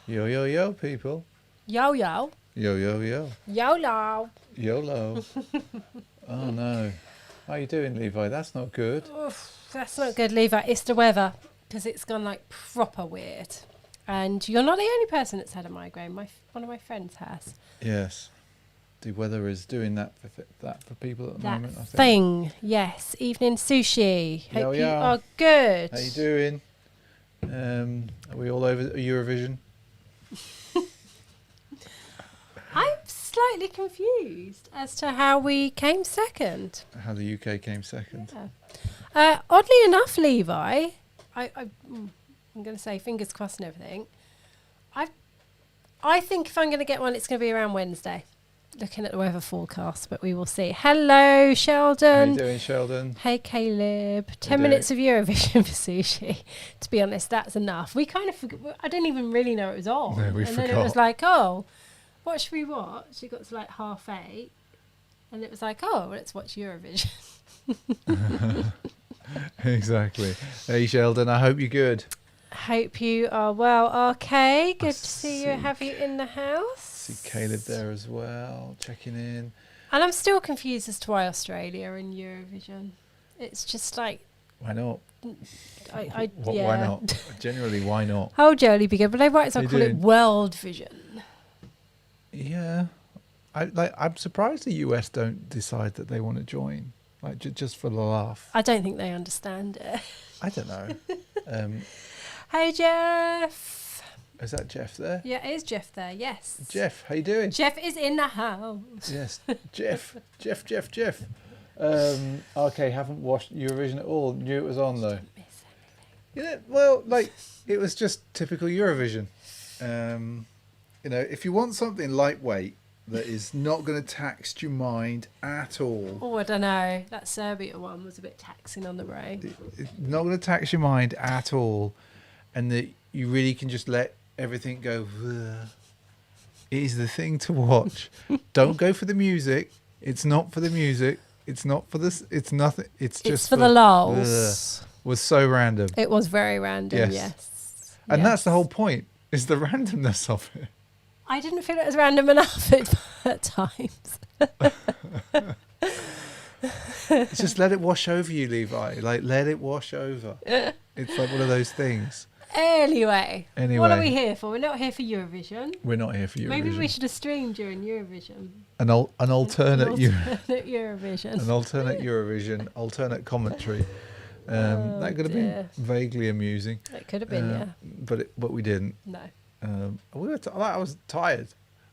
Yo, yo, yo, people. Yo, yo. Yo, yo, yo. YOLO. YOLO. Oh, no. How you doing, Levi? That's not good. Oof, that's not good, Levi. It's the weather, because it's gone like proper weird. And you're not the only person that's had a migraine. One of my friends has. Yes. The weather is doing that for people at the That moment, I think. thing, yes. Evening sushi. Yo, Hope you yo. are good. How you doing? Are we all over Eurovision? I'm slightly confused as to how we came second. How the UK came second. Yeah. Oddly enough, Levi, I'm going to say fingers crossed and everything. I think if I'm going to get one, it's going to be around Wednesday. Looking at the weather forecast, but we will see. Hello, Sheldon. How you doing, Sheldon? Hey, Caleb. 10 doing? minutes of Eurovision for sushi. To be honest, that's enough. We kind of forgot. I didn't even really know it was on. No, we and then it forgot. was like, oh, what should we watch? It got to like 8:30. And it was like, oh, let's watch Eurovision. Exactly. Hey, Sheldon, I hope you're good. Hope you are well. Okay, good to see you. see Have you in the house? See Caleb there as well, checking in. And I'm still confused as to why Australia are in Eurovision. It's just like, Why not? yeah. Why not? Generally, why not? How jolly begin, but they might as well They call do. it World Vision. Yeah, I'm surprised the US don't decide that they want to join, like just for the laugh. I don't think they understand it. I don't know. Hey, Jeff. Is that Jeff there? Yeah, it is Jeff there, yes. Jeff, how you doing? Jeff is in the house. Yes, Jeff. Okay, haven't watched Eurovision at all. Knew it was on though. Yeah, well, like it was just typical Eurovision. You know, if you want something lightweight that is not going to tax your mind at all, Oh, I don't know. That Serbia one was a bit taxing on the brain. it's not going to tax your mind at all, and that you really can just let everything go. It is the thing to watch. Don't go for the music. It's not for the music. It's not for this. It's nothing. It's just for the lulz. Was so random. It was very random, Yes. yes. And that's the Yes. whole point, is the randomness of it. I didn't feel it was random enough at times. Just let it wash over you, Levi. Like, let it wash over. It's like one of those things. Anyway, what are we here for? We're not here for Eurovision. We're not here for Eurovision. Maybe we should have streamed during Eurovision. An alternate Eurovision. An alternate Eurovision, alternate commentary. That could have been vaguely amusing. It could have been, yeah. But we didn't. No. I was tired.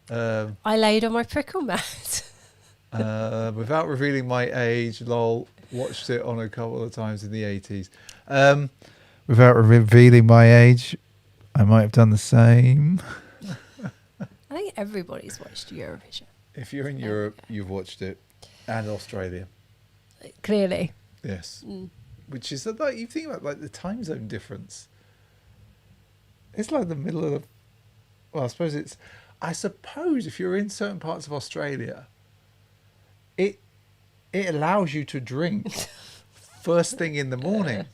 I laid on my prickle mat. Without revealing my age, lol, watched it on a couple of times in the 80s. Without revealing my age, I might have done the same. I think everybody's watched Eurovision. If you're in Europe, you've watched it. And Australia. Clearly. Yes. Mm. Which is, like, you think about like the time zone difference. It's like the middle of the... Well, I suppose if you're in certain parts of Australia, it allows you to drink first thing in the morning.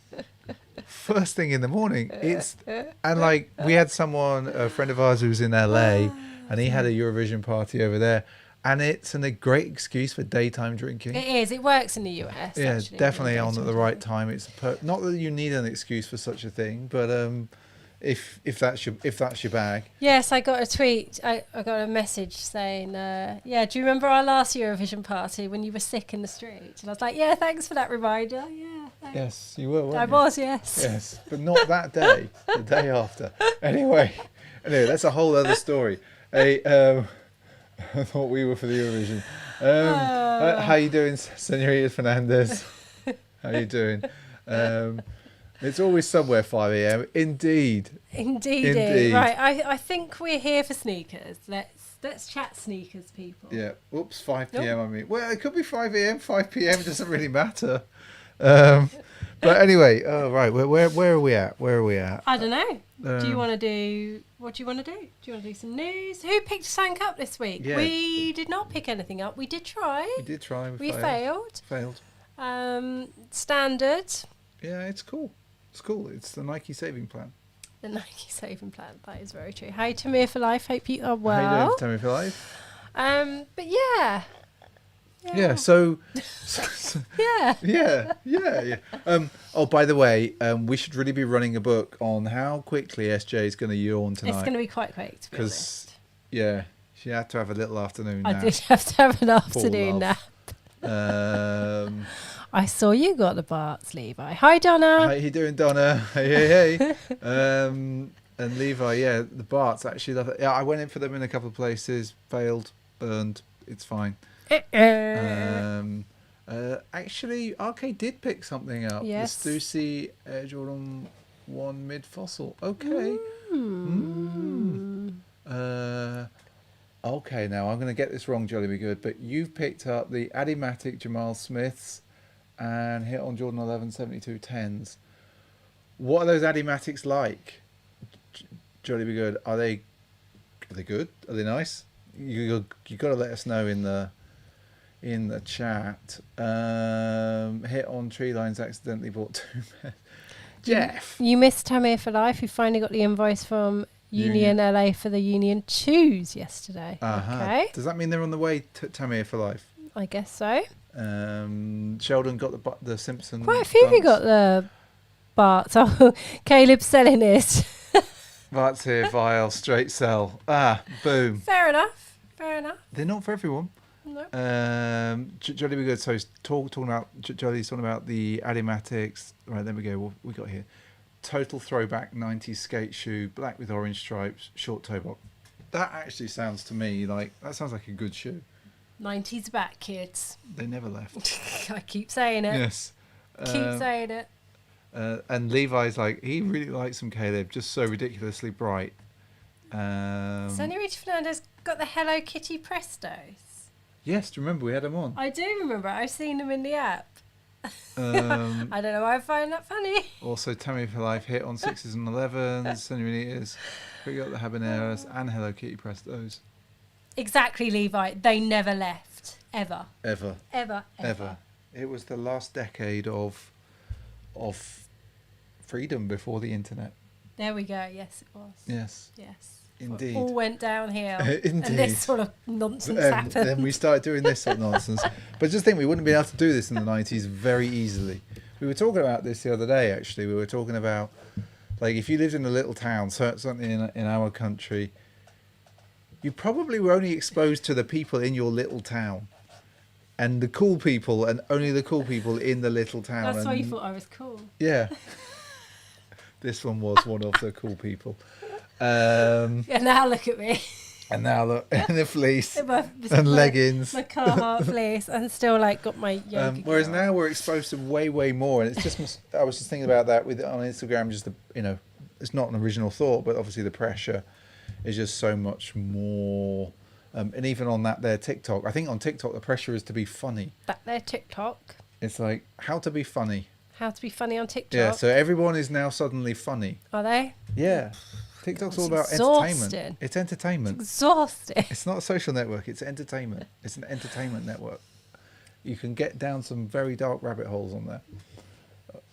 First thing in the morning. And like we had a friend of ours who was in LA, and he had a Eurovision party over there, and it's a great excuse for daytime drinking. It is. It works in the US. Yeah, actually, definitely on at daytime the right drinking. time. It's not that you need an excuse for such a thing, but if that's your bag. Yes, I got a tweet. I got a message saying, yeah, do you remember our last Eurovision party when you were sick in the street? And I was like, yeah, thanks for that reminder. Yeah, thanks. Yes, you were. Weren't I you? was, yes. Yes, but not that day. The day after. Anyway, that's a whole other story. Hey, I thought we were for the Eurovision. How you doing, Senorita Fernandez? How you doing? It's always somewhere 5 a.m. Indeed. Indeed. Right, I think we're here for sneakers. Let's chat sneakers, people. Yeah. Oops, 5 p.m. I mean, well, it could be 5 a.m., 5 p.m. It doesn't really matter. But anyway, right. Where are we at? I don't know. Do you want to do? What do you want to do? Do you want to do some news? Who picked something up this week? Yeah. We did not pick anything up. We did try. We did try. We failed. Failed. Standard. Yeah, it's cool. It's cool. It's the Nike saving plan. The Nike saving plan. That is very true. Hi, Tamir for life. Hope you are well. How you doing, Tammy for life? But yeah. Yeah. So Yeah. yeah. Oh, by the way, we should really be running a book on how quickly SJ is going to yawn tonight. It's going to be quite quick, to be honest. Because she had to have a little afternoon I nap. did have to have an Poor afternoon nap. love. I saw you got the Barts, Levi. Hi, Donna. How you doing, Donna? Hey. And Levi, the Barts actually love it. Yeah, I went in for them in a couple of places, failed, burned. It's fine. Actually, Arcade did pick something up. Yes. The Stussy Air Jordan 1 Mid Fossil. Okay. Okay, now I'm going to get this wrong, Jolly Be Good, but you've picked up the Adimatic Jamal Smiths and hit on Jordan 11 72 10s. What are those Adimatics like? Jolly Be Good. Are they good? Are they nice? You got to let us know in the chat. Hit on tree lines. Accidentally bought 2 pairs. Jeff. You missed Tamir for life. You finally got the invoice from Union LA for the Union 2s yesterday. Okay. Does that mean they're on the way to Tamir for life? I guess so. Sheldon got the Simpson. Quite a few of you got the Barts. Oh, Caleb's selling it. That's here, Vile, straight sell. Boom. Fair enough. They're not for everyone. No. Jolly Be Good. So he's talking about Jolly's talking about the Adimatics. Right, there we go. What we got here? Total throwback 90s skate shoe, black with orange stripes, short toe box. That actually sounds to me like a good shoe. 90s back, kids. They never left. I keep saying it. Yes. Keep saying it. And Levi's like, he really likes them, Caleb, just so ridiculously bright. Sonny Rita Fernandez got the Hello Kitty Prestos. Yes, do you remember we had them on? I do remember. I've seen them in the app. I don't know why I find that funny. Also, Tammy for Life hit on 6s and 11s, Senoritas, we got the Habaneros and Hello Kitty Prestos. Exactly, Levi. They never left. Ever. It was the last decade of freedom before the internet. There we go. Yes, it was. Yes. Indeed. It all went downhill. Indeed. And this sort of nonsense happened. Then we started doing this sort of nonsense. But just think, we wouldn't be able to do this in the 90s very easily. We were talking about this the other day, actually. We were talking about, like, if you lived in a little town, certainly in our country, you probably were only exposed to the people in your little town. And the cool people, and only the cool people in the little town. That's why you thought I was cool. Yeah. This one was one of the cool people. Yeah, now look at me. And now look, in the fleece and leggings. My Carhartt fleece, and still like got my yoga whereas gear now on. we're exposed to way more, and it's just I was just thinking about that on Instagram. Just it's not an original thought, but obviously the pressure is just so much more. And even on that TikTok, I think on TikTok the pressure is to be funny. That their TikTok. It's like how to be funny. How to be funny on TikTok. Yeah, so everyone is now suddenly funny. Are they? Yeah. TikTok's all about exhausting. entertainment. It's entertainment. It's exhausting. It's not a social network. It's entertainment. It's an entertainment network. You can get down some very dark rabbit holes on there,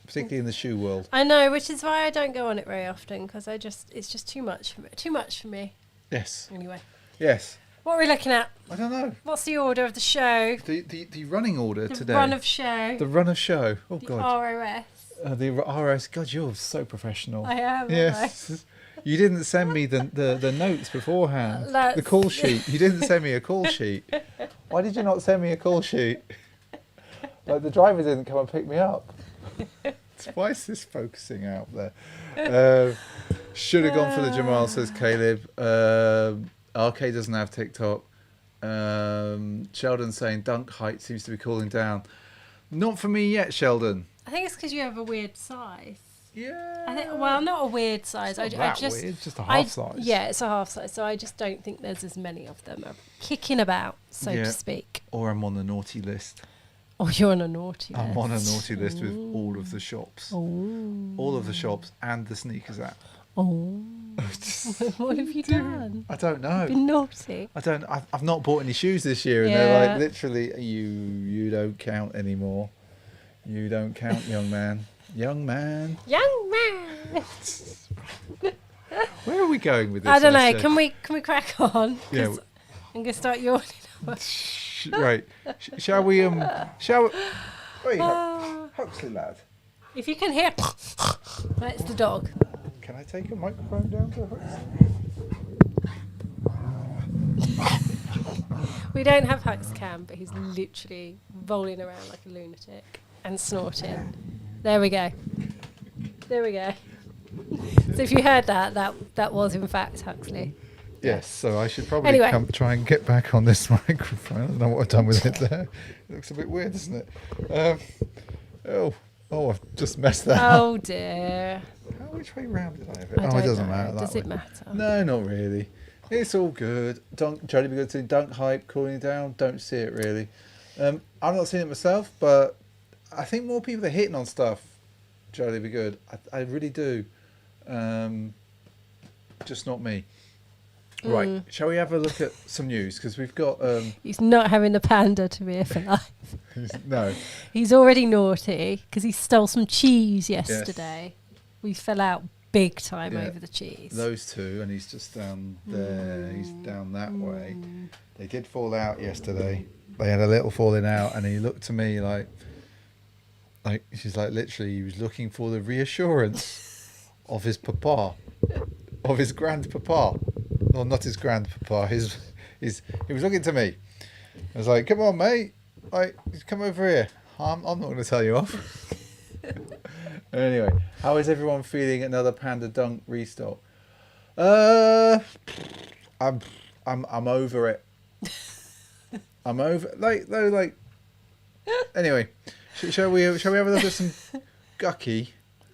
particularly in the shoe world. I know, which is why I don't go on it very often, because it's just too much for me. Too much for me. Yes. Anyway. Yes. What are we looking at? I don't know. What's the order of the show? The running order The today. run of show. The run of show. Oh The God. ROS. The RS. God, you're so professional. I am. Yes. You didn't send me the notes beforehand. The call sheet. You didn't send me a call sheet. Why did you not send me a call sheet? Like the driver didn't come and pick me up. Why is this focusing out there? Should have gone for the Jamal, says Caleb. RK doesn't have TikTok. Sheldon saying dunk height seems to be cooling down. Not for me yet, Sheldon. I think it's because you have a weird size. Yeah. I think, well, not a weird size. It's not weird, just a half size. Yeah, it's a half size. So I just don't think there's as many of them kicking about, so to speak. Or I'm on the naughty list. Or you're on a naughty list. I'm on a naughty list with all of the shops. Ooh. All of the shops and the sneakers app. Oh. What have you done? I don't know. Been naughty. I've not bought any shoes this year, and they're like literally, you don't count anymore. You don't count, young man. Young man. Young man. Where are we going with this? I don't know. SJ? Can we crack on? 'Cause Yeah. I'm gonna start yawning. Right. Shall we? Wait, Huxley lad. If you can hear, that's the dog. Can I take a microphone down to Huxley? We don't have Hux Cam, but he's literally rolling around like a lunatic and snorting. There we go. There we go. So if you heard that was in fact Huxley. Yes, so I should probably Anyway. try and get back on this microphone. I don't know what I've done with it there. It looks a bit weird, doesn't it? I've just messed that up. Oh dear. Which way round did I have it? I It don't doesn't know. matter. Does that it way. matter? No, not really. It's all good. Jolly be good to don't hype, cooling down. Don't see it really. I've not seen it myself, but I think more people are hitting on stuff. Jolly be good. I really do. Just not me. Right, shall we have a look at some news? Because we've got... He's not having the panda to be here for life. no. He's already naughty because he stole some cheese yesterday. We fell out big time over the cheese. Those two, and he's just down there. He's down that way. They did fall out yesterday. They had a little falling out, and he looked to me like she's like, literally, he was looking for the reassurance of his papa, of his grandpapa. Well, not his grandpapa. He was looking to me. I was like, "Come on, mate! Like, come over here. I'm not going to tell you off." Anyway, how is everyone feeling? Another Panda Dunk restock. I'm over it. I'm over like. Anyway, shall we have a look at some Gucky?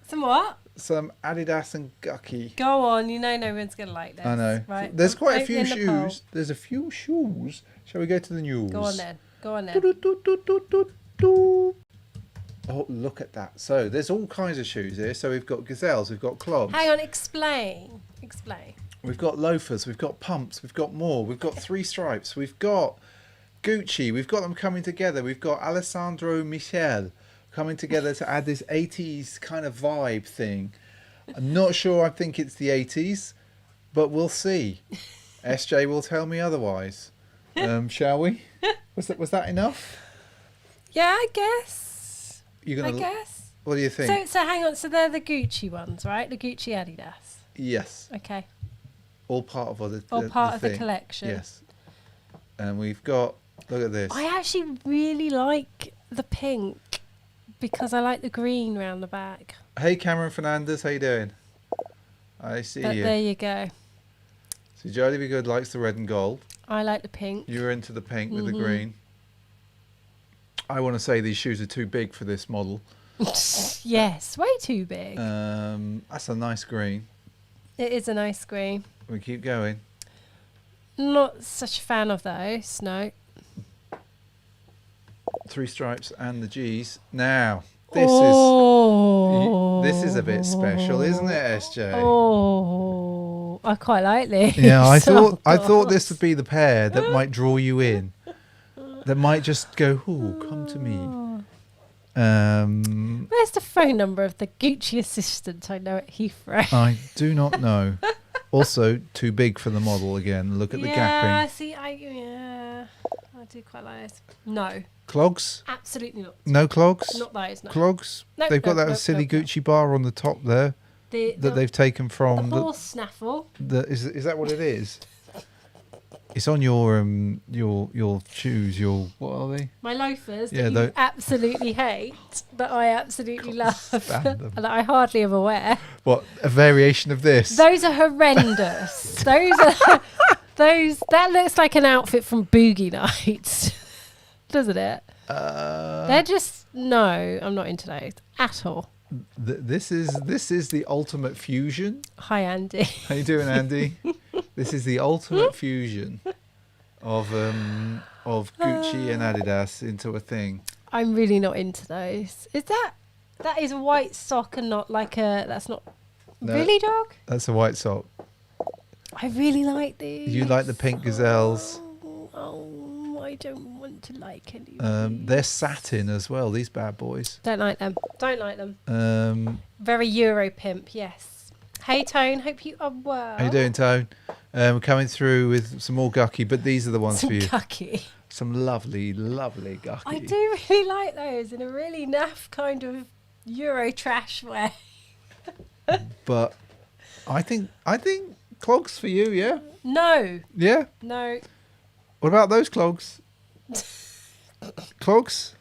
Some what? Some Adidas and Gucky. Go on, you know no one's going to like this. I know. Right. There's quite a few Open the poll. shoes. There's a few shoes. Shall we go to the news? Go on then. Oh, look at that. So there's all kinds of shoes here. So we've got gazelles, we've got clogs. Hang on, explain. We've got loafers, we've got pumps, we've got more. We've got three stripes. We've got Gucci. We've got them coming together. We've got Alessandro Michel coming together to add this 80s kind of vibe thing. I'm not sure I think it's the 80s, but we'll see. SJ will tell me otherwise. Shall we? Was that enough? Yeah, I guess. I guess. What do you think? So hang on. So they're the Gucci ones, right? The Gucci Adidas. Yes. Okay. All part of the part of the thing. collection. Yes. And we've got, look at this. I actually really like the pink because I like the green round the back. Hey Cameron Fernandez, how you doing? I see But you. there you go. So Jody Be Good likes the red and gold. I like the pink. You're into the pink with the green. I want to say these shoes are too big for this model. Yes, way too big. That's a nice green. It is a nice green. We keep going. Not such a fan of those, no. Three stripes and the G's. Now, this is a bit special, isn't it, SJ? Oh, I quite like this. Yeah, I thought this would be the pair that might draw you in. That might just go, "Ooh, come to me." Where's the phone number of the Gucci assistant I know at Heathrow? I do not know. Also, too big for the model again. Look at the gapping. See, I do quite like this. No, Clogs? absolutely not. No clogs? Not those, no. Clogs? Nope, They've got nope, that nope, silly nope, Gucci bar on the top there that they've taken The from. horse snaffle. Is that what it is? It's on your shoes. What are they? My loafers Yeah, that you absolutely hate, but I absolutely love. stand them. And that I hardly ever wear. What, a variation of this? Those are horrendous. That looks like an outfit from Boogie Nights, doesn't it? They're just no. I'm not into those at all. This is the ultimate fusion. Hi, Andy. How you doing, Andy? This is the ultimate fusion of Gucci and Adidas into a thing. I'm really not into those. That is a white sock and not like a. That's not No, really, dog. That's a white sock. I really like these. You like the pink gazelles. Oh, I don't want to like any. They're satin as well. These bad boys. Don't like them. Very Euro pimp. Yes. Hey Tone, hope you are well. How you doing, Tone? We're coming through with some more gucky, but these are the ones Some for you. gucky. Some lovely, lovely gucky. I do really like those in a really naff kind of Euro trash way. But I think clogs for you, yeah? No. Yeah? No. What about those clogs? Clogs?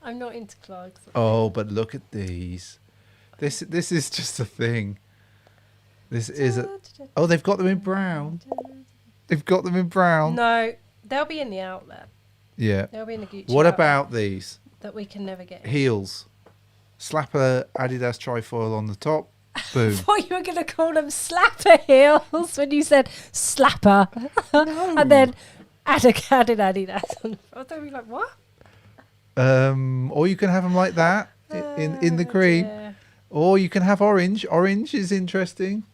I'm not into clogs. Oh, but look at these. This is just a thing. This is a... Oh, they've got them in brown. They've got them in brown. No, they'll be in the outlet. Yeah. They'll be in the Gucci What outlet about these? that we can never get. Heels. Slap a Adidas trifoil on the top. Boom. I thought you were going to call them slapper heels when you said slapper. No. And then added Adidas on. I thought we were like, what? Or you can have them like that in the cream. Dear. Or you can have orange. Orange is interesting.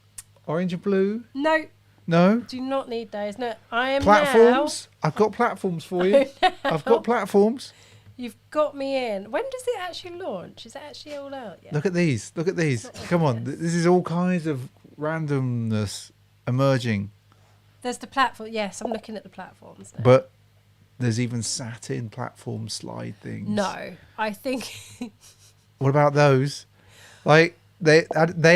Orange and blue. No, No. do not need those. No, I am Platforms. I've got platforms for you. I've got platforms. now. You've got me in. When does it actually launch? Is it actually all out yet? Look at these. Look at these. It's not Come on. obvious. This is all kinds of randomness emerging. There's the platform. Yes, I'm looking at the platforms now. But there's even satin platform slide things. No, I think. What about those? Like they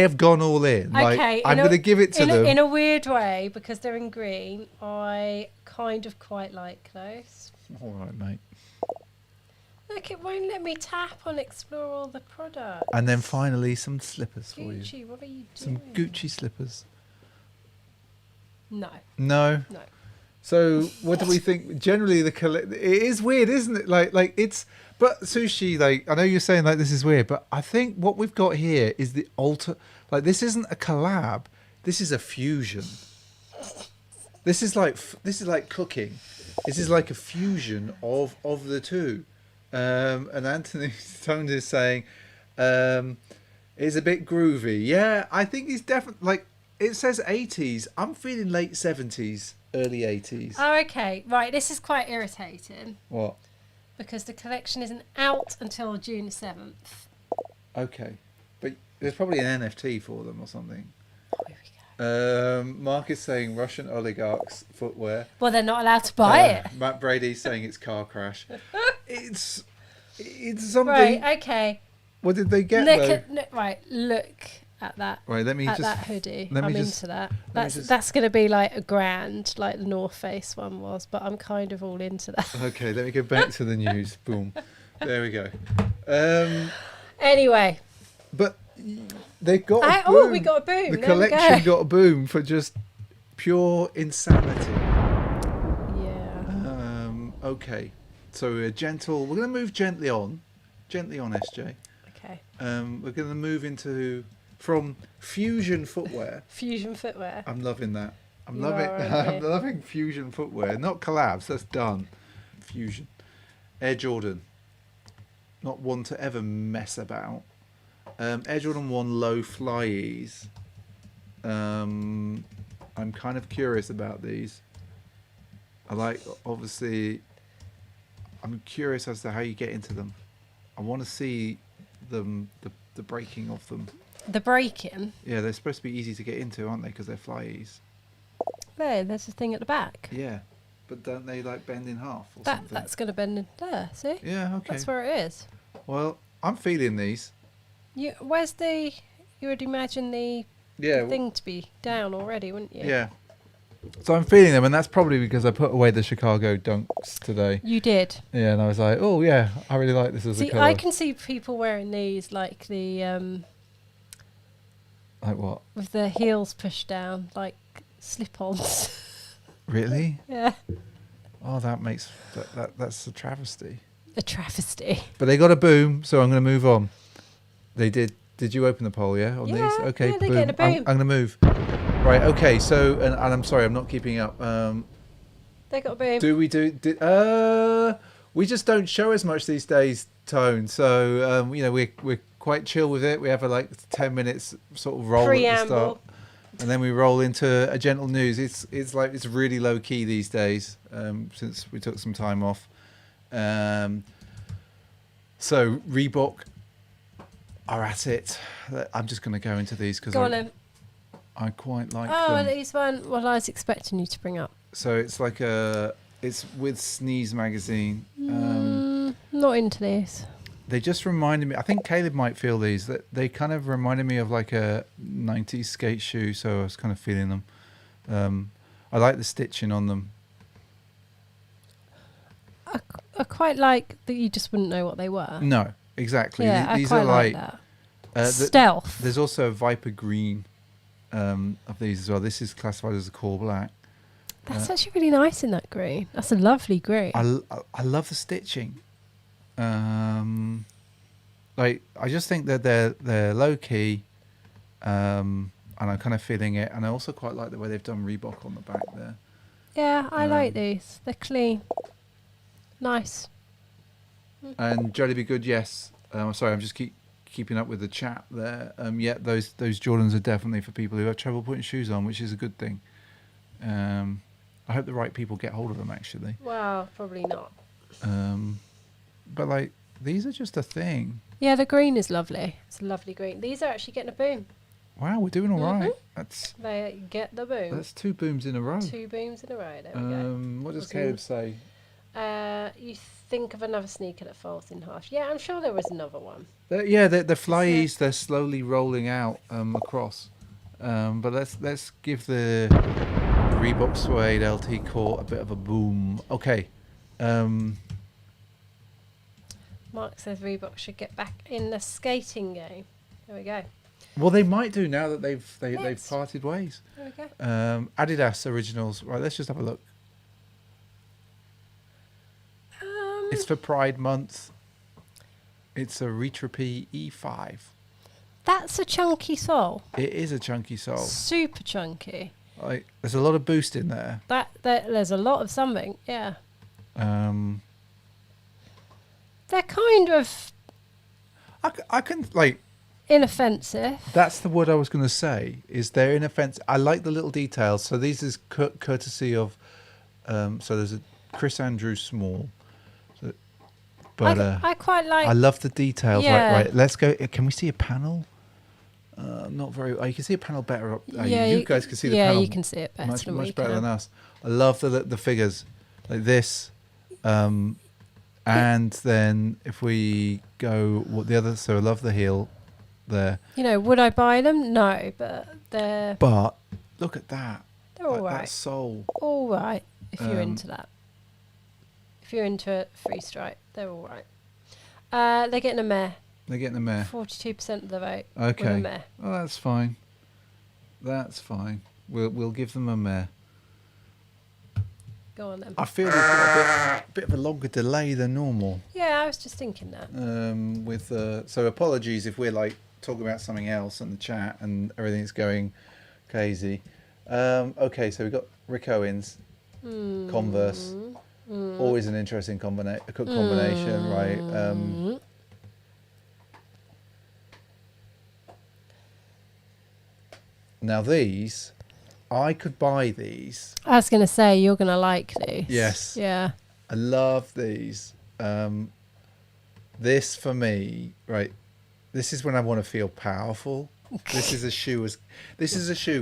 have gone all in. Like, Okay, I'm going to give it to them. in a weird way, because they're in green, I kind of quite like those. All right, mate. Look, it won't let me tap on explore all the products. And then finally some slippers for you. Gucci, what are you doing? Some Gucci slippers. No, No. no. So what do we think? Generally, it is weird, isn't it? Like it's. But Sushi, like I know you're saying like this is weird, but I think what we've got here is the like this isn't a collab. This is a fusion. This is like cooking. This is like a fusion of the two. And Anthony Stone is saying, it's a bit groovy. Yeah, I think he's definitely like. It says 80s. I'm feeling late 70s, early 80s. Oh, okay. Right, this is quite irritating What? because the collection isn't out until June 7th. Okay. But there's probably an NFT for them or something. Oh, here we go. Mark is saying Russian oligarchs footwear. Well, they're not allowed to buy it. Matt Brady's saying it's car crash. It's something. Right, okay. What did they get Look at that. Right, let me At just. that hoodie. let me I'm just- into that. let me just- That's going to be like a grand, like the North Face one was, but I'm kind of all into that. Okay, let me go back to the news. Boom. There we go. Anyway. But they got a boom. Oh, we got a boom. The There we collection go. got a boom for just pure insanity. Yeah. Okay, so we're gentle. We're going to move gently on, SJ. Okay. We're going to move from fusion footwear. Fusion footwear. I'm loving that. I'm You loving. are, aren't I'm you? loving fusion footwear. Not collabs. That's done. Fusion. Air Jordan. Not one to ever mess about. Air Jordan 1 low flyies. I'm kind of curious about these. Obviously, I'm curious as to how you get into them. I want to see them, the breaking of them. The break-in. Yeah, they're supposed to be easy to get into, aren't they? Because they're flyies. There, there's a thing at the back. Yeah, but don't they like bend in half or something? That's going to bend in there, see? Yeah, okay. That's where it is. Well, I'm feeling these. Where's the... You would imagine the Yeah. thing to be down already, wouldn't you? Yeah. So I'm feeling them, and that's probably because I put away the Chicago Dunks today. You did. Yeah, and I was like, oh yeah, I really like this as a See, colour. I can see people wearing these like the... Like what? with the heels pushed down, like slip-ons. Really? Yeah. Oh, that makes that's a travesty. A travesty. But they got a boom, so I'm going to move on. They did. Did you open the poll? Yeah, on Yeah, these. Okay, yeah, they're boom. getting a boom. I'm going to move. Right. Okay. So, and I'm sorry, I'm not keeping up. They got a boom. Do we do? We just don't show as much these days, Tone. So we're quite chill with it. We have a 10 minutes sort of roll at the Preamble. start, and then we roll into a gentle news. It's really low key these days since we took some time off. So Reebok are at it. I'm just going to go into these because Go on then. I quite like Oh, them. these weren't what I was expecting you to bring up. So it's like it's with Sneeze magazine. Not into these. They just reminded me. I think Caleb might feel these. That they kind of reminded me of like a '90s skate shoe. So I was kind of feeling them. I like the stitching on them. I quite like that you just wouldn't know what they were. No, exactly. Yeah, These I quite are like like that. Stealth. There's also a Viper green of these as well. This is classified as a core black. That's actually really nice in that green. That's a lovely green. I love the stitching. Like I just think that they're low key, and I'm kind of feeling it. And I also quite like the way they've done Reebok on the back there. Yeah, I like these. They're clean. Nice. And Jolly Be Good, yes. Sorry, I'm just keeping up with the chat there. Yeah, those Jordans are definitely for people who have trouble putting shoes on, which is a good thing. I hope the right people get hold of them, actually. Well, probably not. But like, these are just a thing. Yeah, the green is lovely. It's a lovely green. These are actually getting a boom. Wow, we're doing all right. They get the boom. That's 2 booms in a row. 2 booms in a row. There we go. What does Caleb say? You think of another sneaker that falls in half. Yeah, I'm sure there was another one. The flies, they're slowly rolling out across. But let's give the Reebok Suede LT Core a bit of a boom. Okay. Mark says Reebok should get back in the skating game. There we go. Well, they might do now that they've parted ways. There we go. Adidas Originals. Right, let's just have a look. It's for Pride Month. It's a Retrapy E5. That's a chunky sole. It is a chunky sole. Super chunky. Like, there's a lot of boost in there. There's a lot of something. Yeah. They're kind of I can like inoffensive. That's the word I was going to say. Is they're inoffensive. I like the little details. So these is courtesy of. So there's a Chris Andrew Small. So, but I quite like. I love the details. Yeah. Right. Let's go. Can we see a panel? Not very. Oh, you can see a panel better up. Yeah, you guys can see the panel. Yeah, you can see it better. Much better than us. I love the figures like this. And then if we go the other, so I love the heel there. You know, would I buy them? No, but they're. But look at that. They're all right. That sole. All right, if you're into that. If you're into a free stripe, they're all right. They're getting a meh. They're getting a meh. 42% of the vote. Okay. With a meh. Oh, that's fine. That's fine. We'll give them a meh. Go on then. I feel we've got a bit of a longer delay than normal. Yeah, I was just thinking that. So apologies if we're like talking about something else in the chat and everything's going crazy. Okay, so we've got Rick Owens, Converse. Always an interesting combination, right? Now these, I could buy these. I was going to say, you're going to like these. Yes. Yeah. I love these. This for me, right? This is when I want to feel powerful. This is a shoe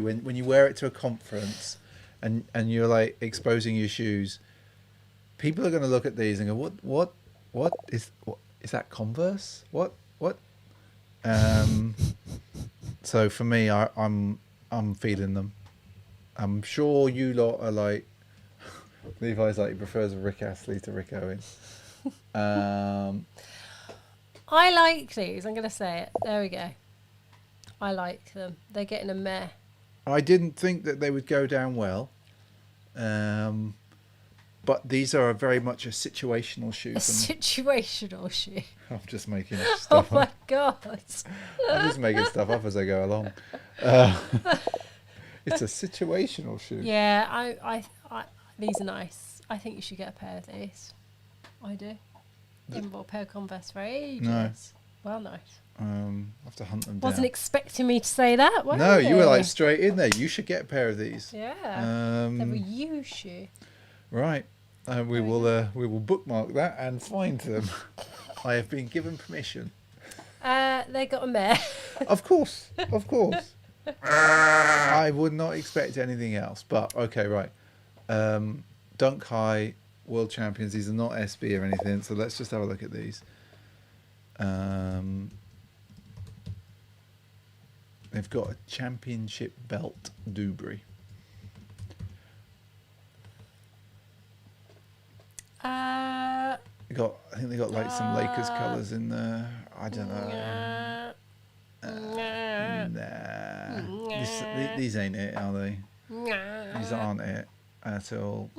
when you wear it to a conference and you're like exposing your shoes. People are going to look at these and go, what is that Converse? What? So for me, I'm feeling them. I'm sure you lot are like, Levi's like he prefers Rick Astley to Rick Owens. I like these. I'm going to say it. There we go. I like them. They're getting a meh. I didn't think that they would go down well. But these are very much a situational shoe. A situational shoe. I'm just making stuff up. Oh my God. I'm just making stuff up as I go along. It's a situational shoe. Yeah, I these are nice. I think you should get a pair of these. I do. Haven't bought a pair of Converse for ages. No. Well, nice. I have to hunt them down. Wasn't expecting me to say that, were No, you? you were like straight in there. You should get a pair of these. Yeah. They were you shoe. Right. We will bookmark that and find them. I have been given permission. They got a meh. Of course. I would not expect anything else. But okay, right. Dunk High World Champions. These are not SB or anything. So let's just have a look at these. They've got a championship belt, Dewberry. I think they got like some Lakers colours in there. I don't know. Nah. These ain't it, are they? These aren't it at all.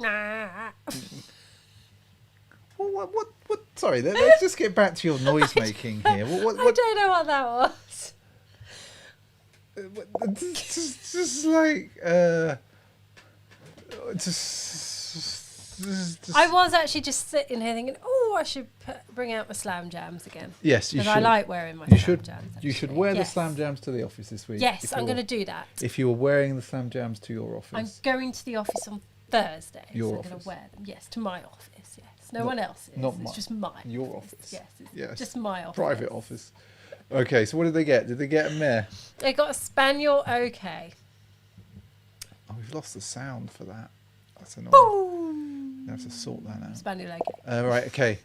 What? Sorry, let's just get back to your noise making here. What? I don't know what that was. Just like I was actually just sitting here thinking, oh, I should bring out my Slam Jams again. Yes, you should. Because I like wearing my Slam Jams. You should wear the Slam Jams to the office this week. Yes, I'm going to do that. If you were wearing the Slam Jams to your office. I'm going to the office on Thursday. Your so office. I'm going to wear them. Yes, to my office. Yes, no one else's. It's just mine. Your office. Yes, just my office. Private office. Okay, so what did they get? Did they get a mare? They got a Spaniel. Okay. Oh, we've lost the sound for that. That's annoying. Boom. You have to sort that out. Spaniel like it. Right, okay.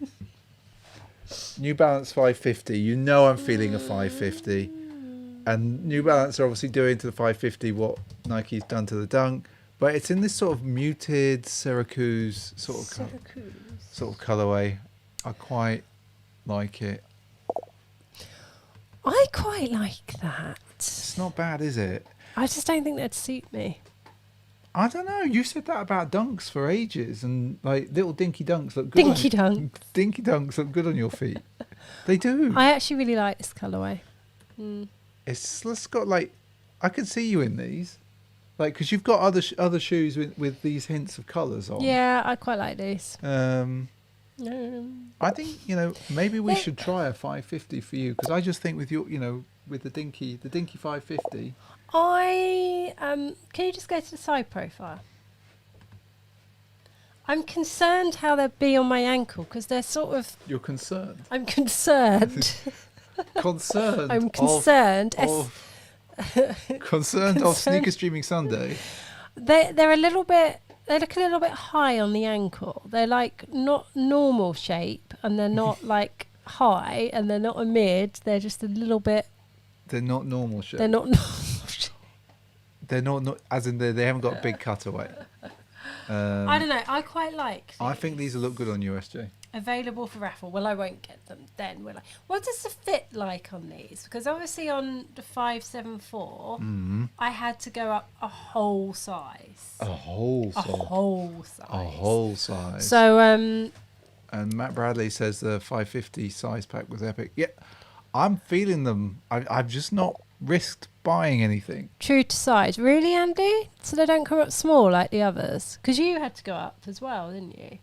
New Balance 550. You know I'm feeling a 550. And New Balance are obviously doing to the 550 what Nike's done to the Dunk. But it's in this sort of muted Syracuse sort of colourway. I quite like it. I quite like that. It's not bad, is it? I just don't think that'd suit me. I don't know. You said that about dunks for ages, and like little dinky dunks look good. Dinky dunks. Dinky dunks look good on your feet. They do. I actually really like this colourway. It's got like, I can see you in these, like because you've got other shoes with these hints of colours on. Yeah, I quite like these. I think maybe we should try a 550 for you because I just think with your with the dinky 550. Can you just go to the side profile? I'm concerned how they'll be on my ankle because they're sort of. You're concerned. I'm concerned. Concerned. I'm concerned. Concerned of Sneaker Streaming Sunday. They're a little bit. They look a little bit high on the ankle. They're like not normal shape, and they're not like high, and they're not a mid. They're just a little bit. They're not normal shape. They're not normal shape. They're not as in they haven't got a big cutaway. I don't know. I quite like these. I think these will look good on you, SJ. Available for raffle. Well, I won't get them then, will I? What does the fit like on these? Because obviously on the 574, I had to go up a whole size. A whole size. So, and Matt Bradley says the 550 size pack was epic. Yeah, I'm feeling them. I've just not risked buying anything. True to size. Really, Andy? So they don't come up small like the others? Because you had to go up as well, didn't you?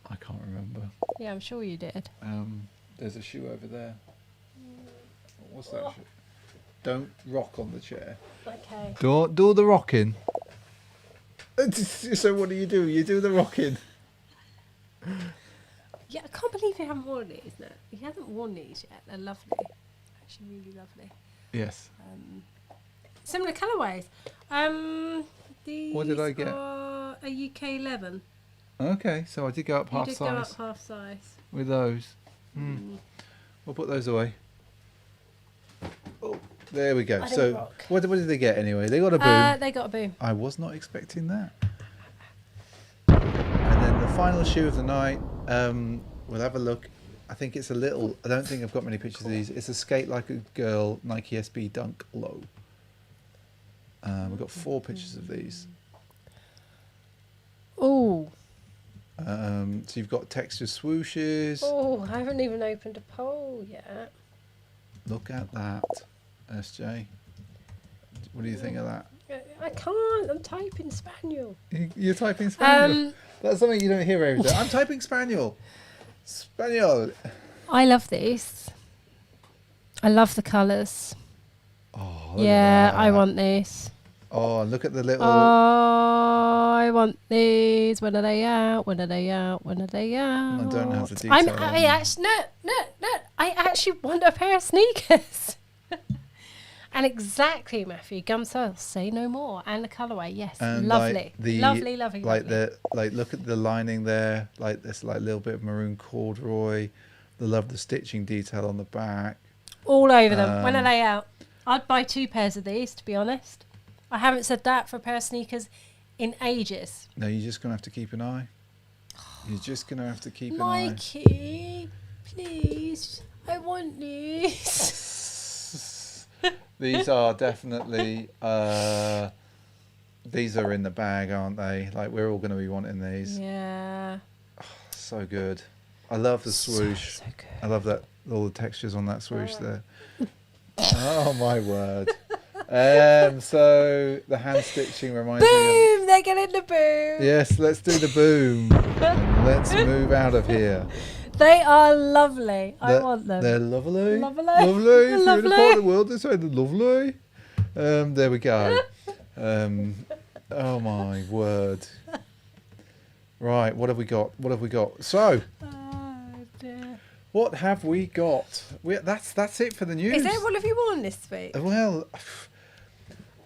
I can't remember. Yeah, I'm sure you did. There's a shoe over there. What's that shoe? Don't rock on the chair. Okay. Do the rocking. So what do? You do the rocking. Yeah, I can't believe you haven't worn these. No, you haven't worn these yet. They're lovely. Actually, really lovely. Yes. Similar colourways. These what did I get? Are a UK 11. Okay, so I did go up half size. You did go up half size. With those. We'll put those away. Oh, there we go. So what did they get anyway? They got a boom. They got a boom. I was not expecting that. And then the final shoe of the night, we'll have a look. I think it's a little, I don't think I've got many pictures of these. It's a Skate Like a Girl Nike SB Dunk Low. We've got 4 pictures of these. Oh. So you've got texture swooshes. Oh, I haven't even opened a poll yet. Look at that, SJ. What do you think of that? I can't. I'm typing Spaniel. You're typing Spaniel? That's something you don't hear every day. I'm typing Spaniel. Spaniel. I love these. I love the colours. Oh, yeah, I want these. Oh, look at the little... Oh, I want these. When are they out? When are they out? When are they out? I don't have the detail. I actually want a pair of sneakers. And exactly, Matthew. Gum soil, say no more. And the colourway, yes, And lovely, lovely. Like look at the lining there. Like there's like a little bit of maroon corduroy. The stitching detail on the back. All over them. When are they out? I'd buy 2 pairs of these, to be honest. I haven't said that for a pair of sneakers in ages. No, you're just gonna have to keep an eye. You're just gonna have to keep an eye. Mikey, please, I want these. These are definitely. These are in the bag, aren't they? Like we're all going to be wanting these. Yeah. So good. I love the swoosh. So good. I love that all the textures on that swoosh there. Oh my word. So the hand stitching reminds me Boom! They're getting the boom. Yes, let's do the boom. And let's move out of here. They are lovely. I want them. They're lovely. Lovely. Lovely. If you're in a Lovely. part of the world, they say they're lovely. There we go. Oh my word. Right, what have we got? So, Oh dear. what have we got? That's it for the news. Is it? What have you worn this week? Well,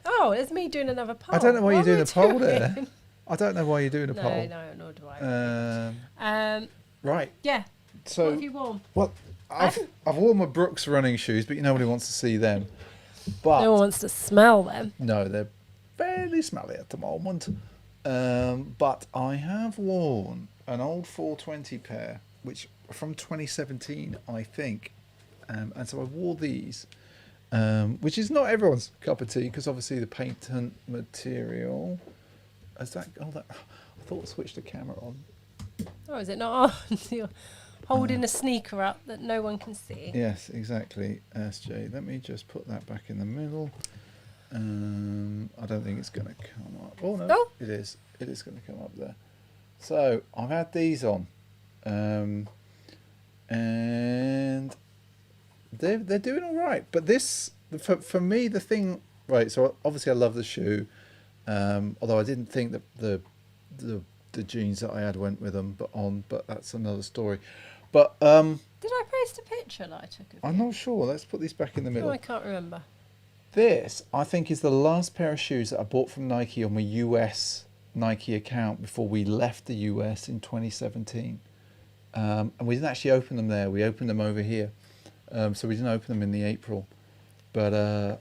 Oh, it's me doing another poll. I don't know why What you're doing am a poll doing? there. I don't know why you're doing a poll. No, nor do I. Right. Yeah. So, What have you worn? well, I've worn my Brooks running shoes, but nobody wants to see them. But No one wants to smell them. no, they're fairly smelly at the moment. But I have worn an old 420 pair, which from 2017, I think. And so I wore these, which is not everyone's cup of tea, because obviously the patent material. Is that? Oh, that. I thought I switched the camera on. Oh, is it not on? You're holding a sneaker up that no one can see. Yes, exactly, SJ. Let me just put that back in the middle. I don't think it's going to come up. Oh, no, Oh. it is. It is going to come up there. So, I've had these on. And they're doing all right. But this, for me, the thing... Right, so obviously I love the shoe. Although I didn't think that the jeans that I had went with them, but that's another story. But Did I post a picture that I took of I'm you? not sure. Let's put these back in the middle. No, I can't remember. This, I think, is the last pair of shoes that I bought from Nike on my US Nike account before we left the US in 2017. And we didn't actually open them there. We opened them over here. So we didn't open them in the April. But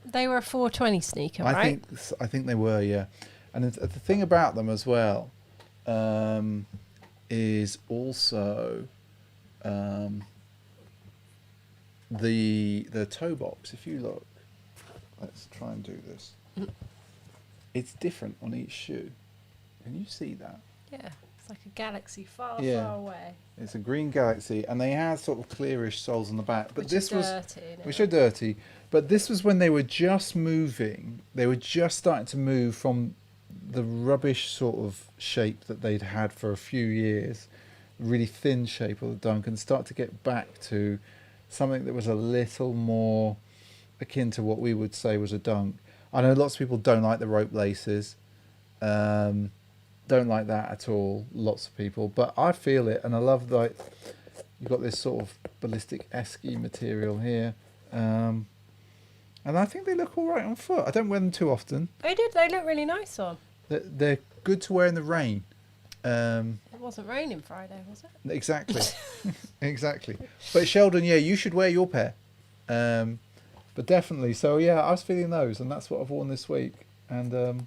They were a 420 sneaker, right? I think they were, yeah. And the thing about them as well is also the toe box. If you look, let's try and do this. It's different on each shoe. Can you see that? Yeah. It's like a galaxy far, Yeah. far away. It's a green galaxy, and they had sort of clearish soles on the back. But Which this are was, dirty, innit? which are dirty. But this was when they were just moving. They were just starting to move from the rubbish sort of shape that they'd had for a few years, really thin shape of the dunk, and start to get back to something that was a little more akin to what we would say was a dunk. I know lots of people don't like the rope laces. Don't like that at all, lots of people, but I feel it, and I love that you've got this sort of ballistic esky material here, and I think they look all right on foot. I don't wear them too often. They did. They look really nice on. They're good to wear in the rain. It wasn't raining Friday, was it? Exactly. Exactly. But Sheldon, yeah, you should wear your pair. But definitely, so yeah, I was feeling those, and that's what I've worn this week, and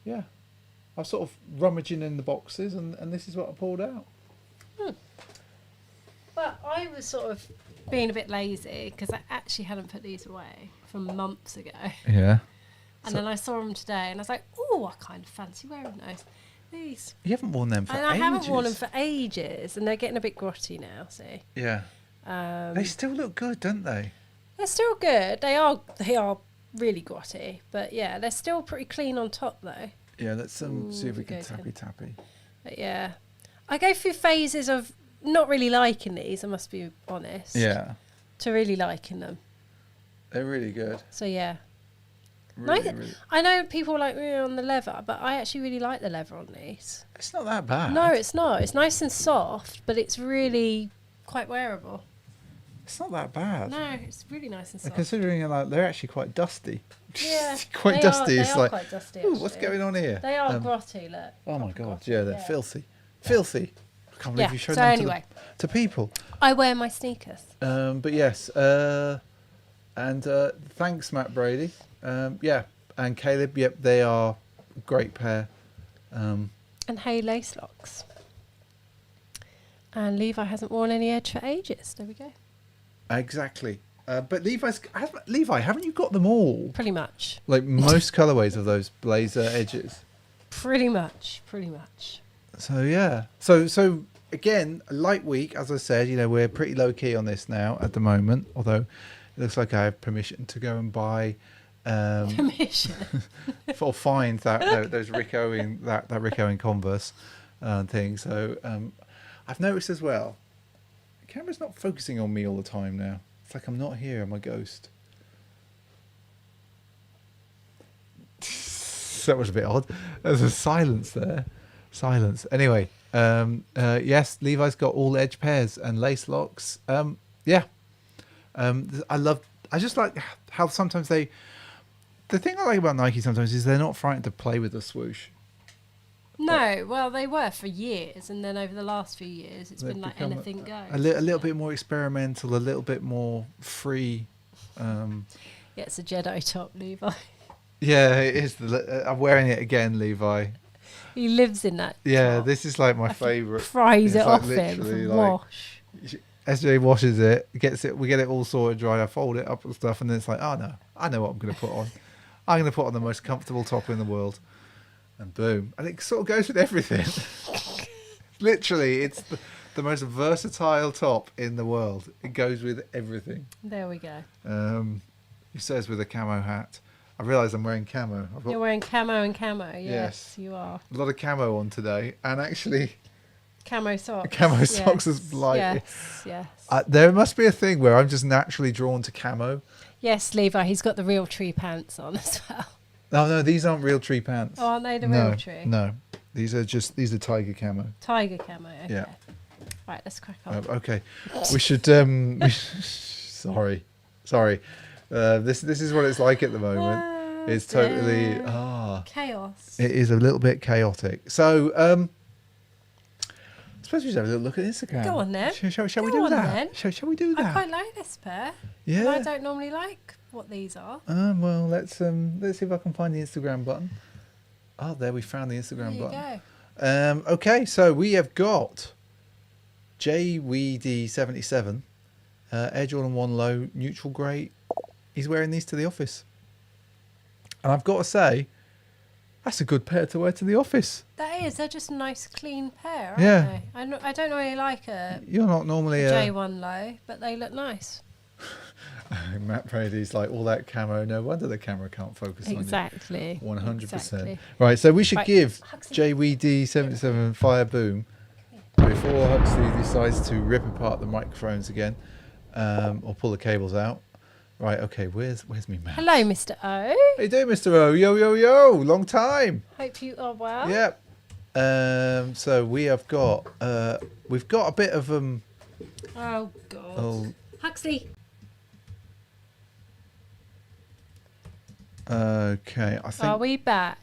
yeah. I was sort of rummaging in the boxes, and this is what I pulled out. But I was sort of being a bit lazy because I actually hadn't put these away from months ago. Yeah. And then I saw them today, and I was like, oh, I kind of fancy wearing those. These. You haven't worn them for And ages. I haven't worn them for ages, and they're getting a bit grotty now, see. Yeah. They still look good, don't they? They're still good. They are really grotty, but yeah, they're still pretty clean on top, though. Yeah, let's see if we can go tappy. But yeah, I go through phases of not really liking these, I must be honest. Yeah. To really liking them. They're really good. So yeah. Really, really. I know people like me on the leather, but I actually really like the leather on these. It's not that bad. No, it's not. It's nice and soft, but it's really quite wearable. It's not that bad. No, it's really nice and And soft. considering like they're actually quite dusty. Yeah, Quite dusty. It's like, quite dusty. ooh, what's actually. going on here? They are grotty, look. Oh my Proper god, grotty, yeah, they're filthy. Filthy. I can't believe you showed so them anyway, to people. I wear my sneakers. But yes, and thanks, Matt Brady. Yeah, and Caleb. Yep, they are a great pair. And hey, lace locks. And Levi hasn't worn any Edge for ages. There we go. Exactly. But Levi, haven't you got them all? Pretty much. Like most colorways of those blazer edges. Pretty much. So yeah. So again, a light week, as I said. You know, we're pretty low key on this now at the moment. Although it looks like I have permission to go and buy. Permission. or find those Rick Owen that Rick Owen Converse thing. So I've noticed as well, the camera's not focusing on me all the time now. It's like I'm not here, I'm a ghost. That was a bit odd. There's a silence there. Silence. Anyway, yes, Levi's got all edge pairs and lace locks. Yeah. I just like how sometimes the thing I like about Nike sometimes is they're not frightened to play with the swoosh. No, well, they were for years, and then over the last few years, it's They've been like become anything goes. A little bit more experimental, a little bit more free. Yeah, it's a Jedi top, Levi. Yeah, it is. I'm wearing it again, Levi. He lives in that. Yeah, top. this is like my favourite. Pries It's it like off him literally for like- wash. SJ washes it, gets it. We get it all sorted, dry. I fold it up and stuff, and then it's like, oh no, I know what I'm going to put on. I'm going to put on the most comfortable top in the world, and boom, and it sort of goes with everything. Literally, it's the most versatile top in the world. It goes with everything. There we go. He says with a camo hat. I realise I'm wearing camo. I've got You're wearing camo and camo. Yes, Yes. you are. a lot of camo on today, and actually, Camo socks. camo socks is like. Yes. There must be a thing where I'm just naturally drawn to camo. Yes, Levi, he's got the real tree pants on as well. Oh no, these aren't real tree pants. Oh, aren't they the no, real tree? No, these are tiger camo. Tiger camo, okay. Yeah. Right, let's crack on. Okay, we should. Sorry. This is what it's like at the moment. It's totally chaos. It is a little bit chaotic. So I suppose we should have a little look at Instagram. Go on then. Shall we Go do on that? then. Shall we do that? I quite like this pair. Yeah. And I don't normally like what these are. Well, let's see if I can find the Instagram button. Oh, there we found the Instagram There you button. go. Okay, so we have got JWD77, Air Jordan 1 Low, neutral grey. He's wearing these to the office. And I've got to say, that's a good pair to wear to the office. That is, they're just a nice clean pair, aren't Yeah. they? I don't really like a You're not normally J1 low, but they look nice. Matt Brady's like, all that camo, no wonder the camera can't focus Exactly. on you. 100%. Exactly. Right, so we should Right. give Huxley. JWD77 Fire Boom before Huxley decides to rip apart the microphones again, or pull the cables out. Right, okay, where's me mouse? Hello, Mr. O. How you doing, Mr. O? Yo, long time. Hope you are well. Yep. So we have got we've got a bit of Oh, God. oh, Huxley. okay, I think Are we back?